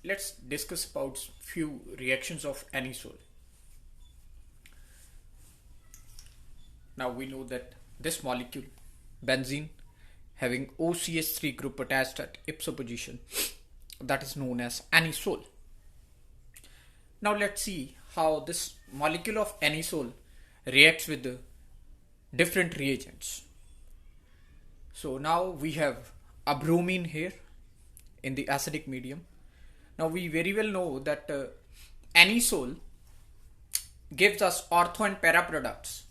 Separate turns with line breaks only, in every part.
let's discuss about few reactions of anisole. Now we know that this molecule, benzene, having OCH3 group attached at ipso position, that is known as anisole. Now let's see how this molecule of anisole reacts with the different reagents. So now we have a bromine here in the acidic medium. Now we very well know that anisole gives us ortho and para products,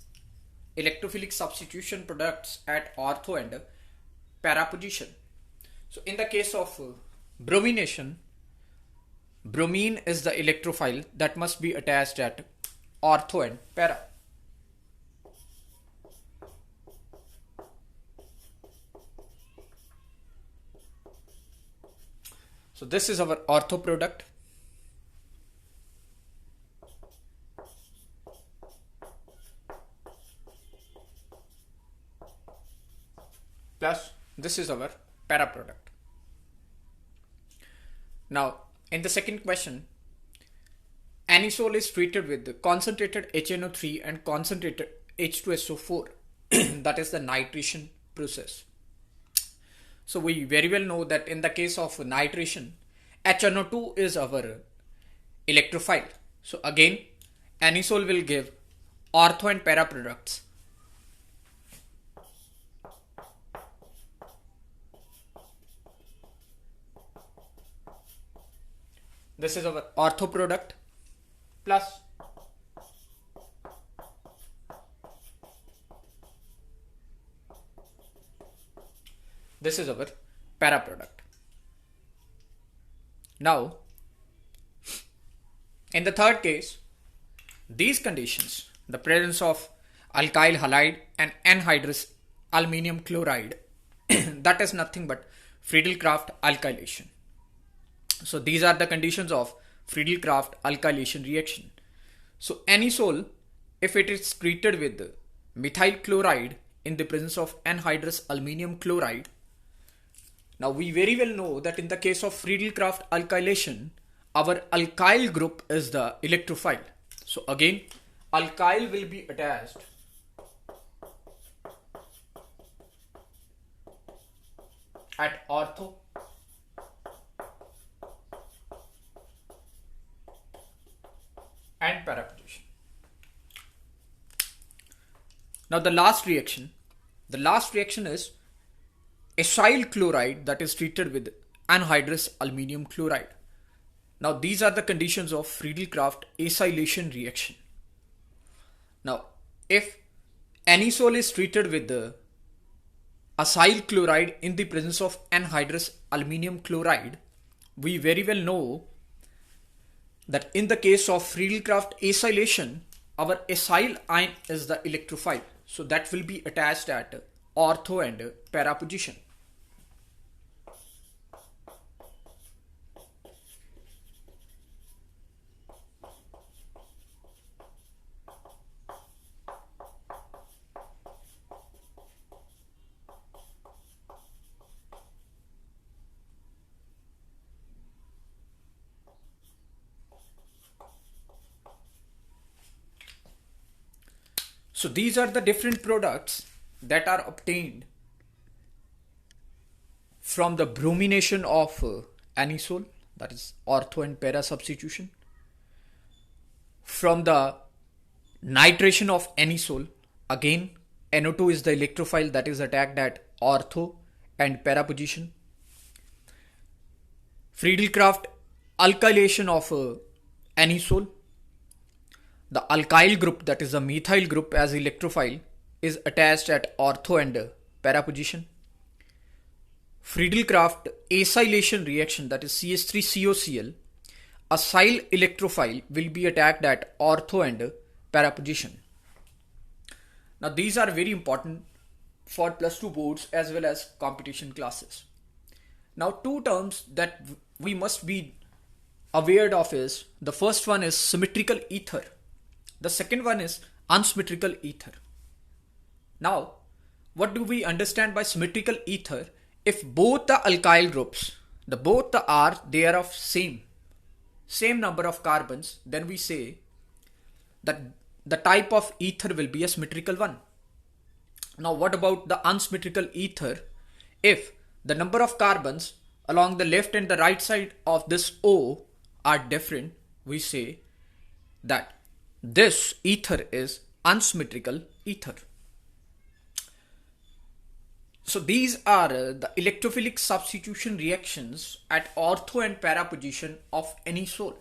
electrophilic substitution products at ortho and para position. So in the case of bromination, bromine is the electrophile that must be attached at ortho and para. So this is our ortho product. Plus this is our para product. Now in the second question, anisole is treated with concentrated HNO3 and concentrated H2SO4 that is the nitration process. So we very well know that in the case of nitration, HNO2 is our electrophile. So again, anisole will give ortho and para products. This is our ortho product plus this is our para product. Now, in the third case, these conditions, the presence of alkyl halide and anhydrous aluminium chloride, that is nothing but Friedel-Crafts alkylation. So these are the conditions of Friedel-Crafts alkylation reaction. So anisole, if it is treated with methyl chloride in the presence of anhydrous aluminium chloride, now we very well know that in the case of Friedel-Crafts alkylation, our alkyl group is the electrophile. So again, alkyl will be attached at ortho and para position. Now the last reaction is acyl chloride that is treated with anhydrous aluminium chloride. Now these are the conditions of Friedel-Crafts acylation reaction. Now if anisole is treated with the acyl chloride in the presence of anhydrous aluminium chloride, we very well know that in the case of Friedel-Crafts acylation, our acyl ion is the electrophile. So that will be attached at ortho and para position. So these are the different products that are obtained from the bromination of anisole, that is ortho and para substitution, from the nitration of anisole, again NO2 is the electrophile that is attacked at ortho and para position, Friedel-Crafts alkylation of anisole, the alkyl group that is the methyl group as electrophile is attached at ortho and para position. Friedel-Crafts acylation reaction, that is CH3COCl, acyl electrophile will be attacked at ortho and para position. Now these are very important for +2 boards as well as competition classes. Now two terms that we must be aware of is, the first one is symmetrical ether. The second one is unsymmetrical ether. Now, what do we understand by symmetrical ether? If both the alkyl groups, they are of same, same number of carbons, then we say that the type of ether will be a symmetrical one. Now, what about the unsymmetrical ether? If the number of carbons along the left and the right side of this O are different, we say that this ether is unsymmetrical ether. So these are the electrophilic substitution reactions at ortho and para position of any sol.